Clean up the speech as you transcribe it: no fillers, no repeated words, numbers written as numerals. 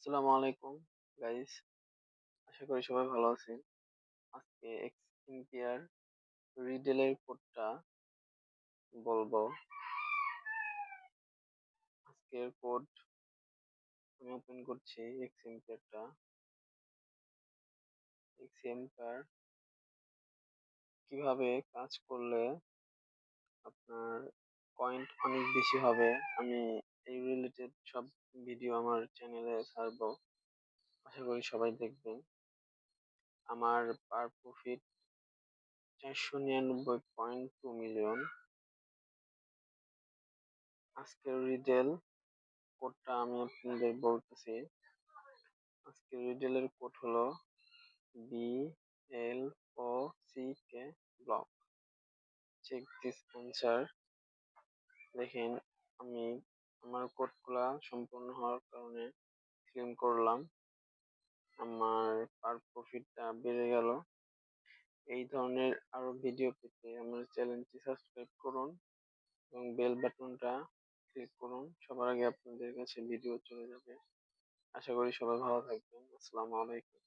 আসসালামু আলাইকুম গাইস, আশা করি সবাই ভালো আছেন। আজকে এক্সএমপিআর রিডেলের কোডটা বলবো। আজকের কোড আমি ওপেন করছি। এক্সএমপিআর কিভাবে কাজ করলে আপনার পয়েন্ট অনেক বেশি হবে, আমি এই রিলেটেড সব ভিডিও আমার চ্যানেলে ছাড়বো। আশা করি সবাই দেখবেন। আমার পার প্রফিট 499.2 মিলিয়ন। আজকের রিডেল কোডটা আমি আপনাদের বলতেছি। আজকের রিডেলের কোড হলো BLOCK block. Check this answer. দেখেন, আমি আমার কোডগুলা সম্পূর্ণ হওয়ার কারণে ক্লেম করলাম, আমার পার প্রফিটটা বেড়ে গেল। এই ধরনের আরো ভিডিও পেতে আমার চ্যানেলটি সাবস্ক্রাইব করুন এবং বেল বাটনটা ক্লিক করুন। সবার আগে আপনাদের কাছে ভিডিও চলে যাবে। আশা করি সবাই ভালো থাকবেন। আসসালামু আলাইকুম।